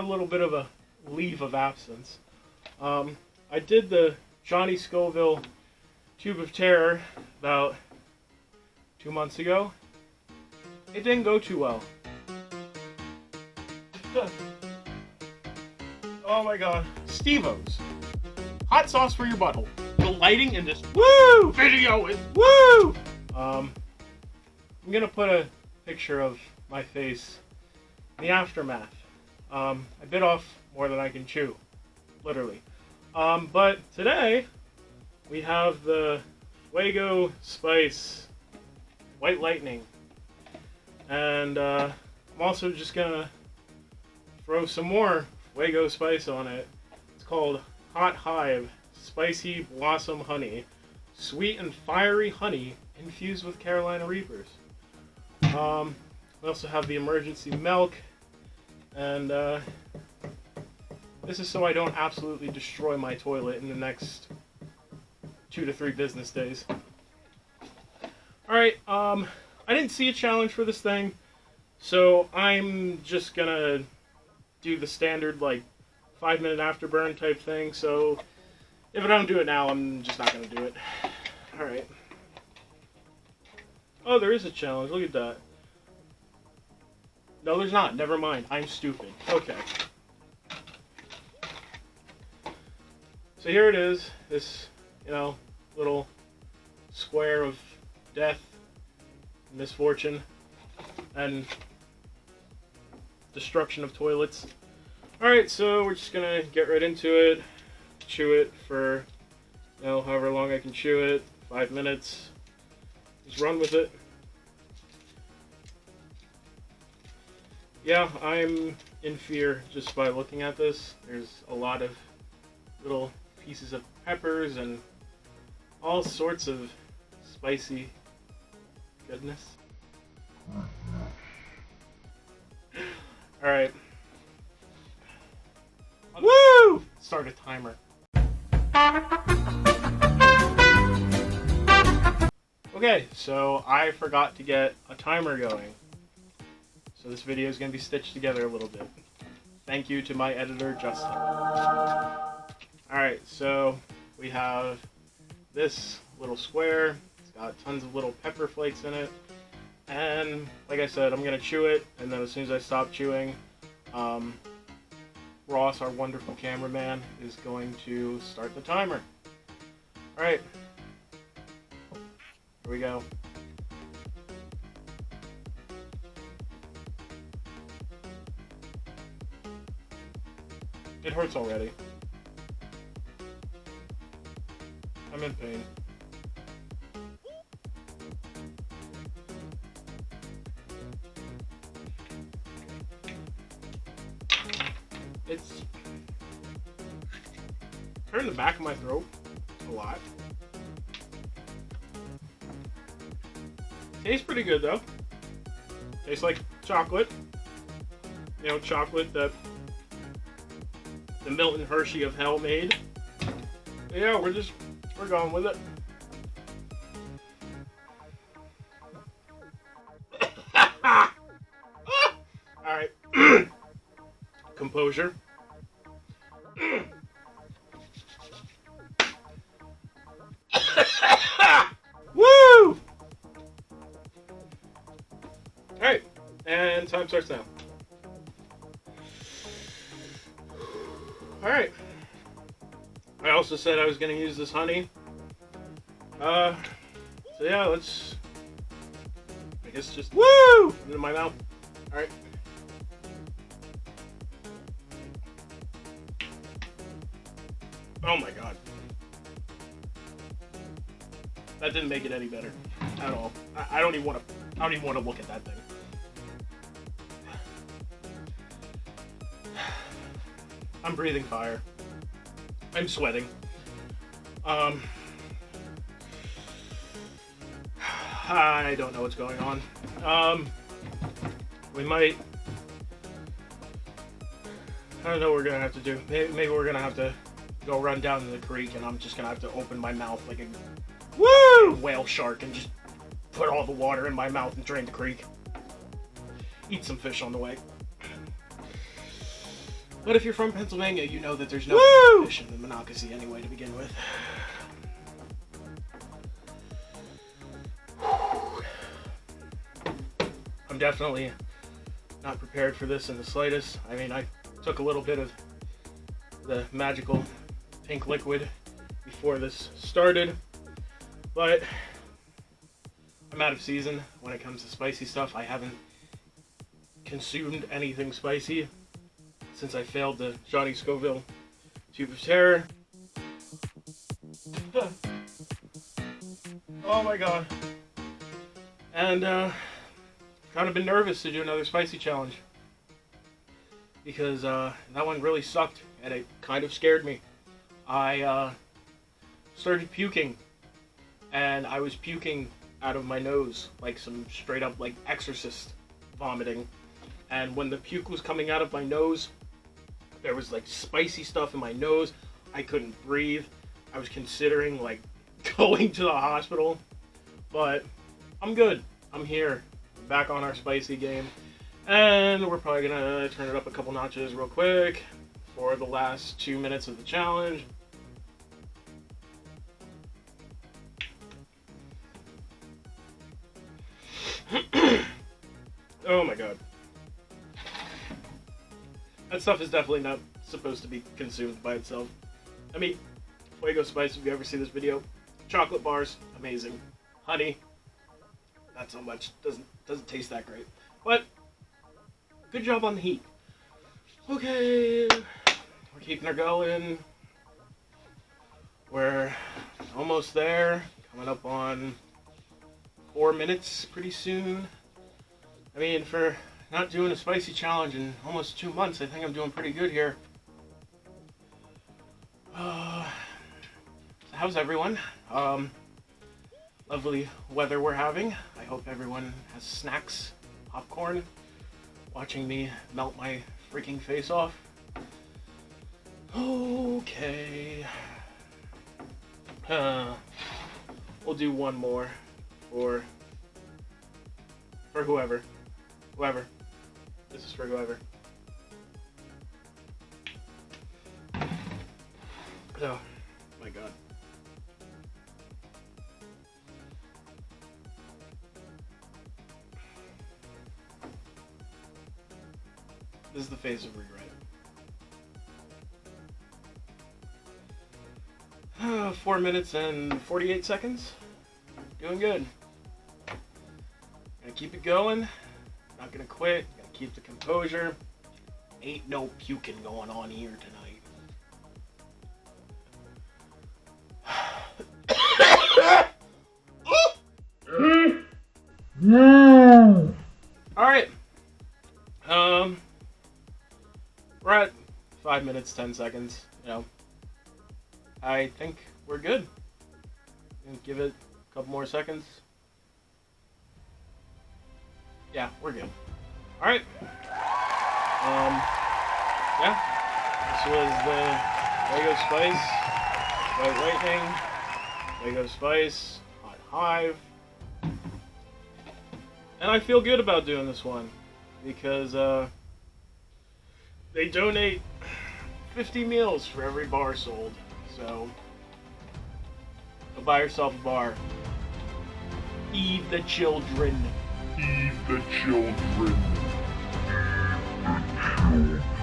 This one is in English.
a little bit of a leave of absence. I did the Johnny Scoville Tube of Terror about 2 months ago. It didn't go too well. Oh my god. Steve-O's. Hot sauce for your butthole. The lighting in this video is woo! I'm gonna put a picture of my face in the aftermath. I bit off more than I can chew. Literally. But today, we have the Fuego Spice White Lightning. And I'm also just gonna throw some more Fuego Spice on it. It's called Hot Hive Spicy Blossom Honey. Sweet and fiery honey infused with Carolina Reapers. We also have the emergency milk. And this is so I don't absolutely destroy my toilet in the next 2 to 3 business days. Alright, I didn't see a challenge for this thing, so I'm just gonna do the standard, like, 5-minute afterburn type thing, so if I don't do it now, I'm just not gonna do it. Alright. Oh, there is a challenge, look at that. No, there's not, never mind, I'm stupid. Okay. So here it is, this, little square of death, misfortune, and destruction of toilets. Alright, so we're just gonna get right into it, chew it for, however long I can chew it, 5 minutes, just run with it. Yeah, I'm in fear just by looking at this. There's a lot of little pieces of peppers and all sorts of spicy goodness. Alright. Woo! Start a timer. Okay, so I forgot to get a timer going. So this video is going to be stitched together a little bit. Thank you to my editor, Justin. Alright, so we have this little square. It's got tons of little pepper flakes in it. And like I said, I'm going to chew it, and then as soon as I stop chewing, Ross, our wonderful cameraman, is going to start the timer. Alright. Here we go. It hurts already. I'm in pain. It's hurting the back of my throat a lot. Tastes pretty good though. Tastes like chocolate. Chocolate that the Milton Hershey of hell made. But yeah, we're going with it. Alright. Composure. Woo! Alright, and time starts now. Alright. I also said I was going to use this honey. So yeah, let's, I guess just, woo! Into my mouth. Alright. Oh my god. That didn't make it any better at all. I don't even want to look at that thing. I'm breathing fire. I'm sweating. I don't know what's going on. We might, I don't know what we're gonna have to do. Maybe we're gonna have to go run down to the creek, and I'm just gonna have to open my mouth like a whale shark and just put all the water in my mouth and drain the creek. Eat some fish on the way. But if you're from Pennsylvania, you know that there's no competition in Monocacy anyway to begin with. I'm definitely not prepared for this in the slightest. I mean, I took a little bit of the magical pink liquid before this started, but I'm out of season when it comes to spicy stuff. I haven't consumed anything spicy since I failed the Johnny Scoville Tube of Terror. Oh my god. And kind of been nervous to do another spicy challenge because that one really sucked and it kind of scared me. I started puking and I was puking out of my nose like some straight up like exorcist vomiting, and when the puke was coming out of my nose there was like spicy stuff in my nose. I couldn't breathe. I was considering like going to the hospital, but I'm good. I'm here. I'm back on our spicy game, and we're probably gonna turn it up a couple notches real quick for the last 2 minutes of the challenge. Oh my god. That stuff is definitely not supposed to be consumed by itself. I mean, Fuego Spice, if you ever see this video, chocolate bars, amazing. Honey, not so much. Doesn't taste that great. But good job on the heat. Okay, we're keeping her going. We're almost there. Coming up on 4 minutes pretty soon. I mean, for not doing a spicy challenge in almost 2 months, I think I'm doing pretty good here. How's everyone? Lovely weather we're having. I hope everyone has snacks, popcorn, watching me melt my freaking face off. Okay. We'll do one more for whoever. Whoever. This is for whoever. Oh my god. This is the face of regret. 4 minutes and 48 seconds. Doing good. Gonna keep it going. Not gonna quit. Gotta keep the composure. Ain't no puking going on here tonight. Alright. We're at 5 minutes, 10 seconds. You know, I think we're good. Give it a couple more seconds. Yeah, we're good. Alright. Yeah. This was the Fuego Spice, White Lightning, Fuego Spice, Hot Hive. And I feel good about doing this one because they donate 50 meals for every bar sold. So go buy yourself a bar. Feed the children. Feed the children. Feed the children.